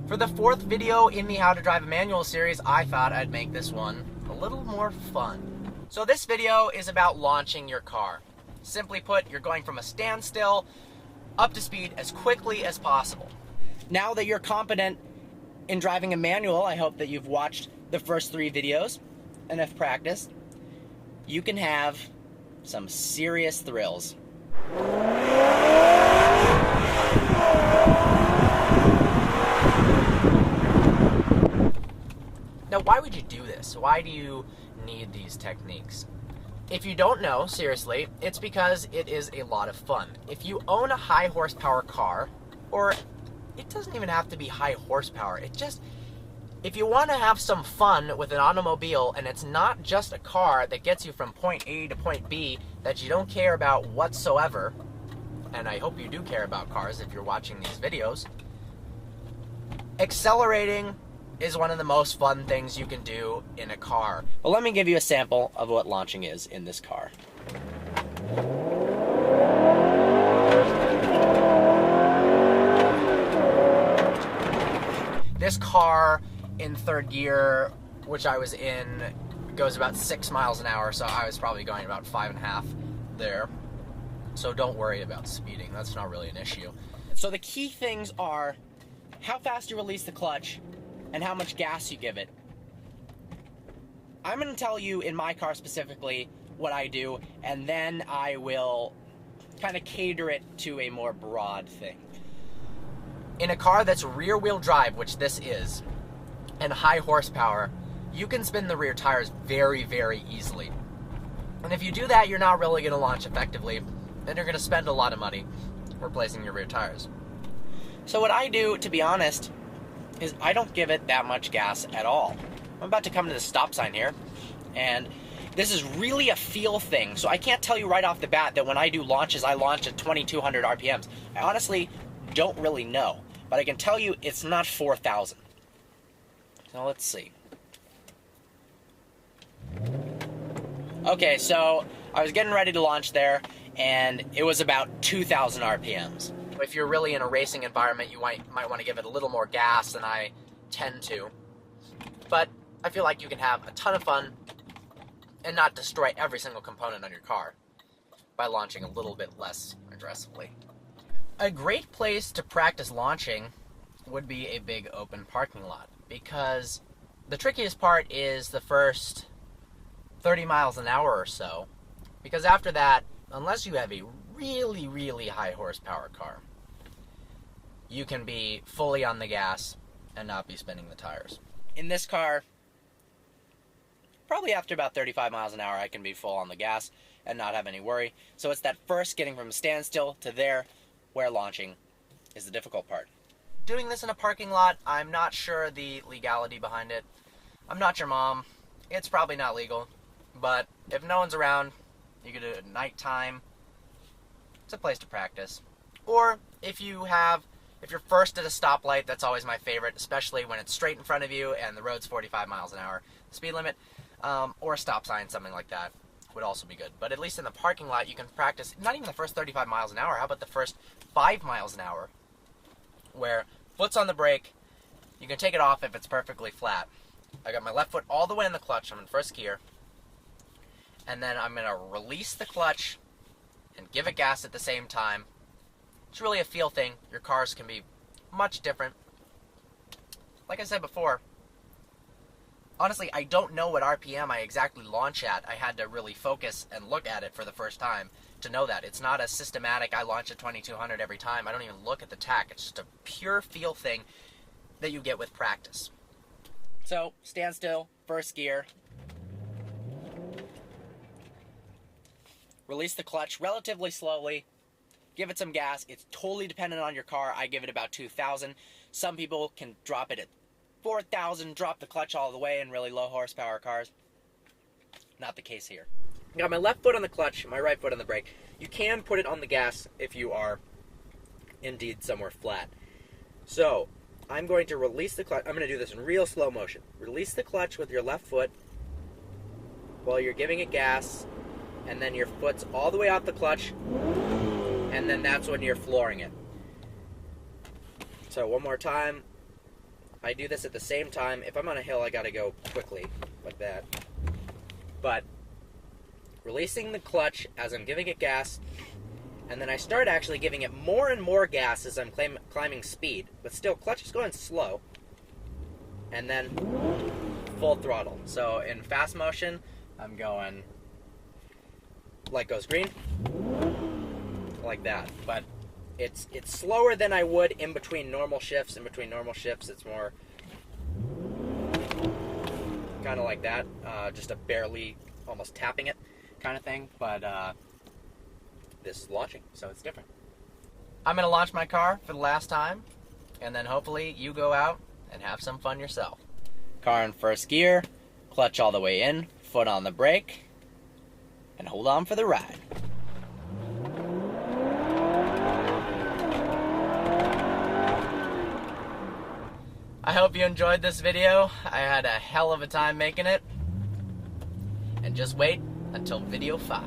For the fourth video in the How to Drive a Manual series, I thought I'd make this one a little more fun. So this video is about launching your car. Simply put, you're going from a standstill up to speed as quickly as possible. Now that you're competent in driving a manual, I hope that you've watched the first 3 videos and have practiced. You can have some serious thrills. Now, why would you do this? Why do you need these techniques? If you don't know, seriously, it's because it is a lot of fun. If you own a high horsepower car, or it doesn't even have to be high horsepower, if you want to have some fun with an automobile and it's not just a car that gets you from point A to point B that you don't care about whatsoever, and I hope you do care about cars if you're watching these videos, accelerating is one of the most fun things you can do in a car. Well, let me give you a sample of what launching is in this car. This car in third gear, which I was in, goes about 6 miles an hour, so I was probably going about 5.5 there. So don't worry about speeding, that's not really an issue. So the key things are how fast you release the clutch and how much gas you give it. I'm going to tell you in my car specifically what I do, and then I will kind of cater it to a more broad thing. In a car that's rear-wheel drive, which this is, and high horsepower, you can spin the rear tires very, very easily. And if you do that, you're not really going to launch effectively, and you're going to spend a lot of money replacing your rear tires. So what I do, to be honest, is I don't give it that much gas at all. I'm about to come to the stop sign here, and this is really a feel thing, so I can't tell you right off the bat that when I do launches, I launch at 2,200 RPMs. I honestly don't really know, but I can tell you it's not 4,000. So let's see. Okay, so I was getting ready to launch there, and it was about 2,000 RPMs. If you're really in a racing environment, you might want to give it a little more gas than I tend to. But I feel like you can have a ton of fun and not destroy every single component on your car by launching a little bit less aggressively. A great place to practice launching would be a big open parking lot, because the trickiest part is the first 30 miles an hour or so, because after that, unless you have a really, really high horsepower car, you can be fully on the gas and not be spinning the tires. In this car, probably after about 35 miles an hour, I can be full on the gas and not have any worry. So it's that first getting from standstill to there where launching is the difficult part. Doing this in a parking lot, I'm not sure the legality behind it. I'm not your mom. It's probably not legal. But if no one's around, you can do it at nighttime. It's a place to practice. Or if you're first at a stoplight, that's always my favorite, especially when it's straight in front of you and the road's 45 miles an hour speed limit, or a stop sign, something like that would also be good. But at least in the parking lot, you can practice not even the first 35 miles an hour. How about the first 5 miles an hour, where foot's on the brake, you can take it off if it's perfectly flat. I got my left foot all the way in the clutch, I'm in first gear, and then I'm going to release the clutch and give it gas at the same time. It's really a feel thing. Your cars can be much different. Like I said before, honestly, I don't know what RPM I exactly launch at. I had to really focus and look at it for the first time to know that. It's not a systematic, I launch at 2,200 every time. I don't even look at the tach. It's just a pure feel thing that you get with practice. So, standstill, first gear. Release the clutch relatively slowly. Give it some gas. It's totally dependent on your car. I give it about 2,000. Some people can drop it at 4,000, drop the clutch all the way in really low horsepower cars. Not the case here. I got my left foot on the clutch, my right foot on the brake. You can put it on the gas if you are indeed somewhere flat. So, I'm going to release the clutch. I'm going to do this in real slow motion. Release the clutch with your left foot while you're giving it gas, and then your foot's all the way off the clutch, and then that's when you're flooring it. So one more time. I do this at the same time. If I'm on a hill, I gotta go quickly, like that. But releasing the clutch as I'm giving it gas, and then I start actually giving it more and more gas as I'm climbing speed, but still, clutch is going slow, and then full throttle. So in fast motion, I'm going, light goes green, like that. But it's slower than I would in between normal shifts. In between normal shifts, it's more kind of like that, just a barely, almost tapping it kind of thing. But this is launching, so it's different. I'm going to launch my car for the last time, and then hopefully you go out and have some fun yourself. Car in first gear, clutch all the way in, foot on the brake, and hold on for the ride. I hope you enjoyed this video. I had a hell of a time making it. And just wait until video 5.